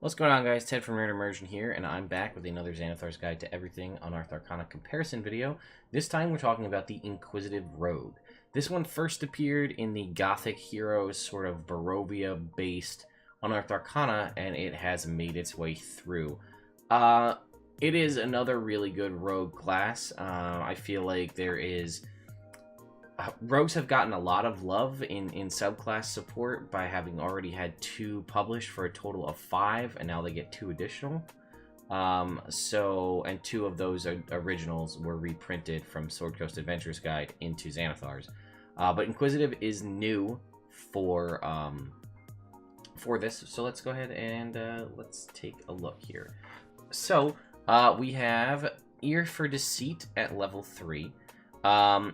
What's going on, guys? Ted from Nerd Immersion here, and I'm back with another Xanathar's Guide to Everything Unearthed Arcana comparison video. This time we're talking about the Inquisitive Rogue. This one first appeared in the Gothic Heroes sort of Barovia-based Unearthed Arcana, and it has made its way through. It is another really good rogue class. I feel like there is... rogues have gotten a lot of love in subclass support by having already had 2 published for a total of 5, and now they get 2 additional. And 2 of those originals were reprinted from Sword Coast Adventures Guide into Xanathar's. But Inquisitive is new for this, so let's go ahead and let's take a look here. So we have Ear for Deceit at level 3.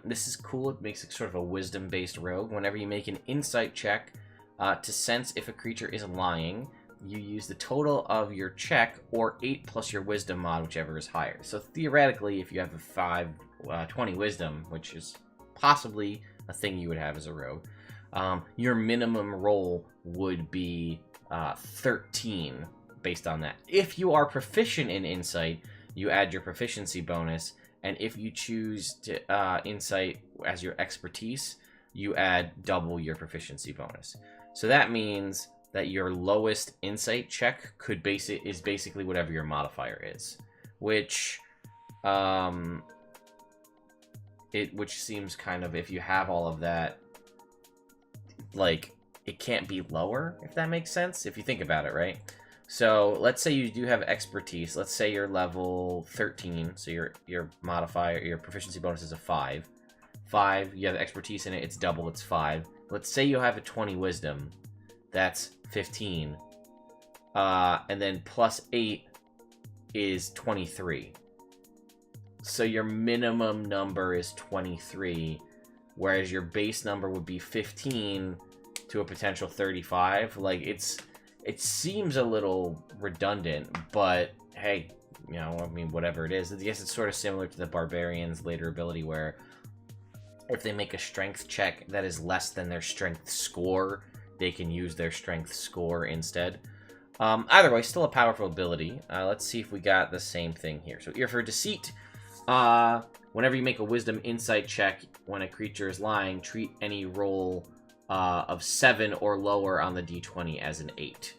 This is cool. It makes it sort of a wisdom-based rogue. Whenever you make an insight check to sense if a creature is lying, you use the total of your check or 8 plus your wisdom mod, whichever is higher. So theoretically, if you have a 20 wisdom, which is possibly a thing you would have as a rogue, your minimum roll would be 13 based on that. If you are proficient in insight, you add your proficiency bonus. And if you choose to insight as your expertise, you add double your proficiency bonus. So that means that your lowest insight check is basically whatever your modifier is, which seems kind of, if you have all of that, like, it can't be lower, if that makes sense, if you think about it, right? So let's say you do have expertise. Let's say you're level 13, so your modifier, your proficiency bonus is a 5. 5, you have expertise in it, it's double, it's 5. Let's say you have a 20 wisdom, that's 15. And then plus 8 is 23. So your minimum number is 23, whereas your base number would be 15 to a potential 35. Like, it seems a little redundant, but hey, you know, I mean, whatever it is. I guess it's sort of similar to the Barbarian's later ability, where if they make a strength check that is less than their strength score, they can use their strength score instead. Either way, still a powerful ability. Let's see if we got the same thing here. So, Ear for Deceit. Whenever you make a Wisdom Insight check when a creature is lying, treat any roll of 7 or lower on the d20 as an 8.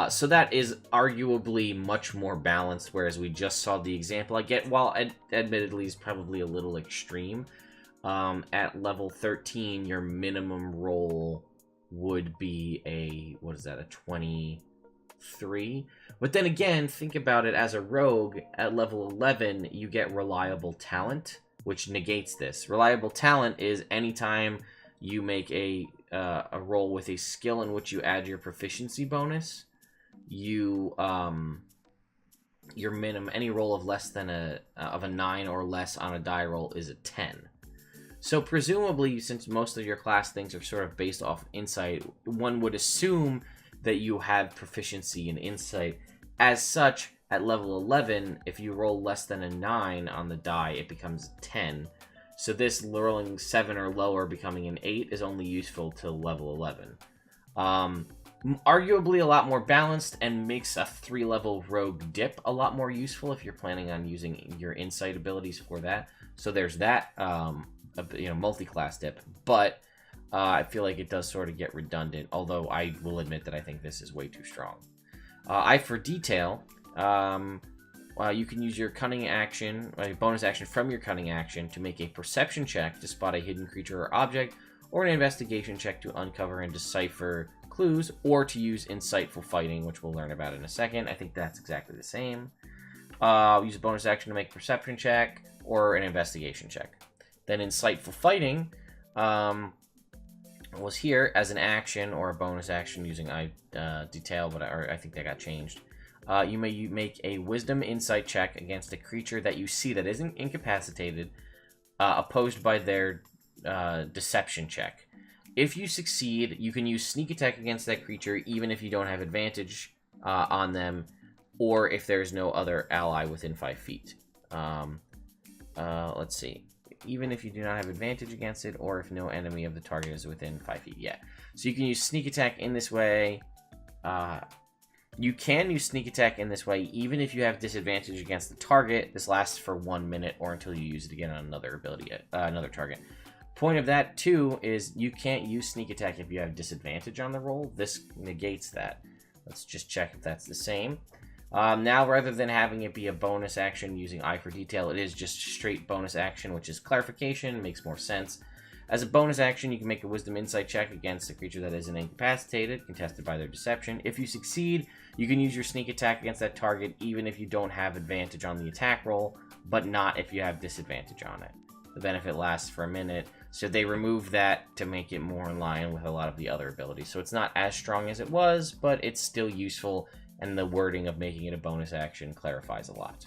So that is arguably much more balanced, whereas we just saw the example I get, while admittedly is probably a little extreme. At level 13, your minimum roll would be a 23? But then again, think about it as a rogue, at level 11, you get Reliable Talent, which negates this. Reliable Talent is anytime you make a roll with a skill in which you add your proficiency bonus, you your minimum, any roll of less than a 9 or less on a die roll is a 10. So presumably, since most of your class things are sort of based off insight, one would assume that you have proficiency in insight. As such, at level 11, if you roll less than a 9 on the die, it becomes 10. So this rolling 7 or lower becoming an 8 is only useful to level 11. Arguably a lot more balanced, and makes a 3-level rogue dip a lot more useful if you're planning on using your insight abilities for that. So there's that, multi-class dip. But I feel like it does sort of get redundant, although I will admit that I think this is way too strong. Eye for Detail. You can use your cunning action, a bonus action from your cunning action, to make a perception check to spot a hidden creature or object, or an investigation check to uncover and decipher clues, or to use insightful fighting, which we'll learn about in a second. I think that's exactly the same. Use a bonus action to make a perception check or an investigation check. Then insightful fighting was here as an action or a bonus action using eye detail, but I think that got changed. You may make a wisdom insight check against a creature that you see that isn't incapacitated, opposed by their deception check. If you succeed, you can use sneak attack against that creature even if you don't have advantage on them, or if there's no other ally within 5 feet. Let's see. Even if you do not have advantage against it, or if no enemy of the target is within 5 feet. Yeah. So you can use sneak attack in this way. You can use sneak attack in this way even if you have disadvantage against the target. This lasts for 1 minute or until you use it again on another ability, another target. Point of that too is you can't use sneak attack if you have disadvantage on the roll. This negates that. Let's just check if that's the same. Now, rather than having it be a bonus action using Eye for Detail, it is just straight bonus action, which is clarification, makes more sense. As a bonus action, you can make a Wisdom Insight check against a creature that isn't incapacitated, contested by their deception. If you succeed, you can use your sneak attack against that target, even if you don't have advantage on the attack roll, but not if you have disadvantage on it. The benefit lasts for a minute, so they remove that to make it more in line with a lot of the other abilities. So it's not as strong as it was, but it's still useful, and the wording of making it a bonus action clarifies a lot.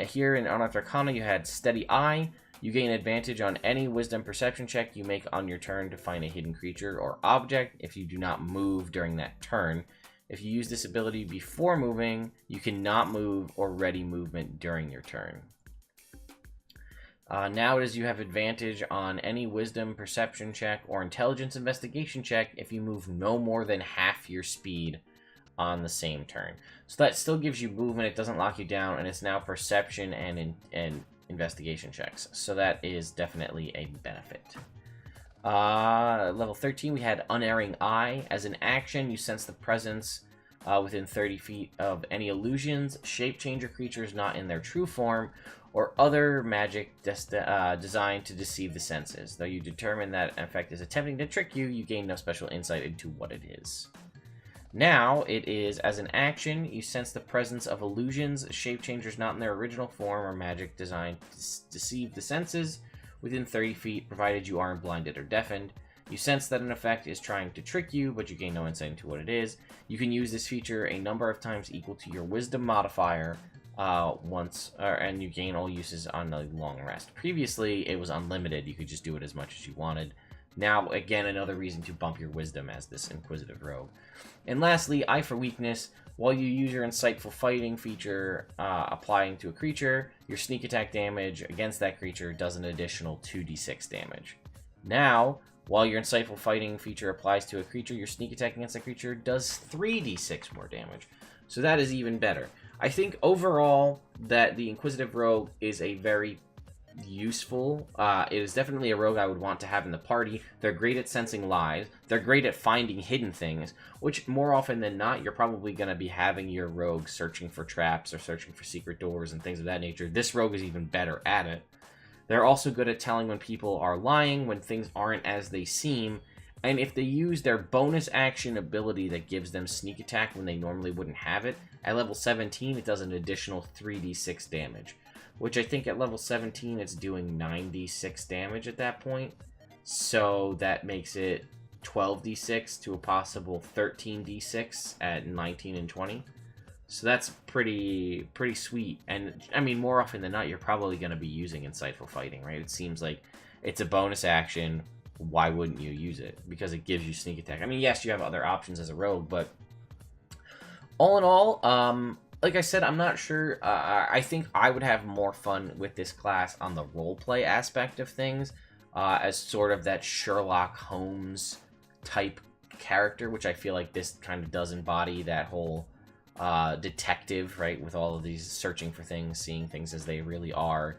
Here in Unearthed Arcana, you had Steady Eye. You gain advantage on any Wisdom Perception check you make on your turn to find a hidden creature or object if you do not move during that turn. If you use this ability before moving, you cannot move or ready movement during your turn. Nowadays, you have advantage on any Wisdom Perception check or Intelligence Investigation check if you move no more than half your speed on the same turn. So that still gives you movement, it doesn't lock you down, and it's now Perception and Investigation checks. So that is definitely a benefit. Level 13, we had Unerring Eye. As an action, you sense the presence within 30 feet of any illusions, shape-changer creatures not in their true form, or other magic designed to deceive the senses. Though you determine that an effect is attempting to trick you, you gain no special insight into what it is. Now, it is, as an action, you sense the presence of illusions, shape-changers not in their original form, or magic designed to deceive the senses within 30 feet, provided you aren't blinded or deafened. You sense that an effect is trying to trick you, but you gain no insight into what it is. You can use this feature a number of times equal to your Wisdom modifier, and you gain all uses on a long rest. Previously, it was unlimited. You could just do it as much as you wanted. Now, again, another reason to bump your Wisdom as this Inquisitive Rogue. And lastly, Eye for Weakness. While you use your Insightful Fighting feature applying to a creature, your sneak attack damage against that creature does an additional 2d6 damage. Now, while your Insightful Fighting feature applies to a creature, your sneak attack against that creature does 3d6 more damage. So that is even better. I think overall that the Inquisitive Rogue is a very useful. It is definitely a rogue I would want to have in the party. They're great at sensing lies. They're great at finding hidden things, which more often than not, you're probably going to be having your rogue searching for traps or searching for secret doors and things of that nature. This rogue is even better at it. They're also good at telling when people are lying, when things aren't as they seem, and if they use their bonus action ability that gives them sneak attack when they normally wouldn't have it, at level 17 it does an additional 3d6 damage. Which I think at level 17 it's doing 9d6 damage at that point. So that makes it 12d6 to a possible 13d6 at 19 and 20. So that's pretty sweet. And I mean, more often than not, you're probably going to be using Insightful Fighting, right? It seems like it's a bonus action. Why wouldn't you use it? Because it gives you sneak attack. I mean, yes, you have other options as a rogue, but all in all, like I said, I'm not sure. I think I would have more fun with this class on the roleplay aspect of things, as sort of that Sherlock Holmes type character, which I feel like this kind of does embody that whole detective, right, with all of these searching for things, seeing things as they really are.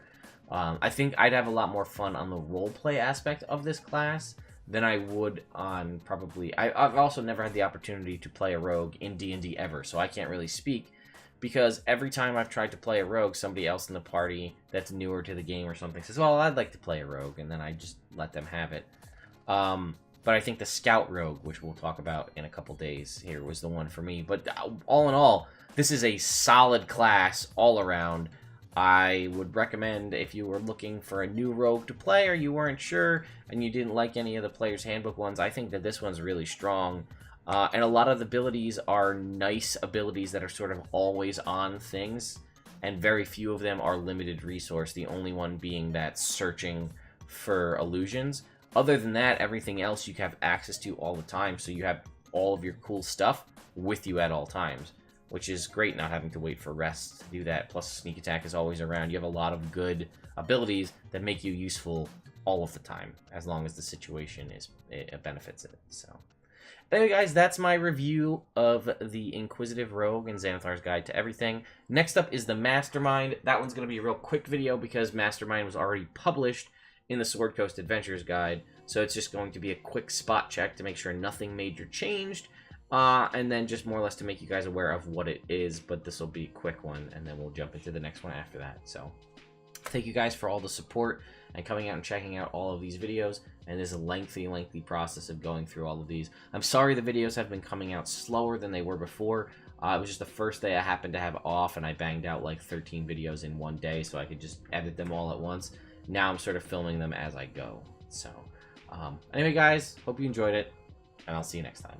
I think I'd have a lot more fun on the roleplay aspect of this class than I would on probably... I've also never had the opportunity to play a rogue in D&D ever, so I can't really speak. Because every time I've tried to play a rogue, somebody else in the party that's newer to the game or something says, well, I'd like to play a rogue, and then I just let them have it. But I think the Scout Rogue, which we'll talk about in a couple days here, was the one for me. But all in all, this is a solid class all around. I would recommend if you were looking for a new rogue to play or you weren't sure and you didn't like any of the Player's Handbook ones, I think that this one's really strong. And a lot of the abilities are nice abilities that are sort of always on things, and very few of them are limited resource, the only one being that searching for illusions. Other than that, everything else you have access to all the time, so you have all of your cool stuff with you at all times, which is great, not having to wait for rest to do that. Plus, sneak attack is always around. You have a lot of good abilities that make you useful all of the time, as long as the situation is it benefits it. So, Anyway, guys, that's my review of the Inquisitive Rogue and Xanathar's Guide to Everything. Next up is the Mastermind. That one's going to be a real quick video because Mastermind was already published in the Sword Coast Adventures Guide. So it's just going to be a quick spot check to make sure nothing major changed. And then just more or less to make you guys aware of what it is. But this will be a quick one, and then we'll jump into the next one after that. So thank you guys for all the support and coming out and checking out all of these videos. And this lengthy process of going through all of these. I'm sorry the videos have been coming out slower than they were before. It was just the first day I happened to have off, and I banged out like 13 videos in one day so I could just edit them all at once. Now I'm sort of filming them as I go. So, anyway, guys, hope you enjoyed it, and I'll see you next time.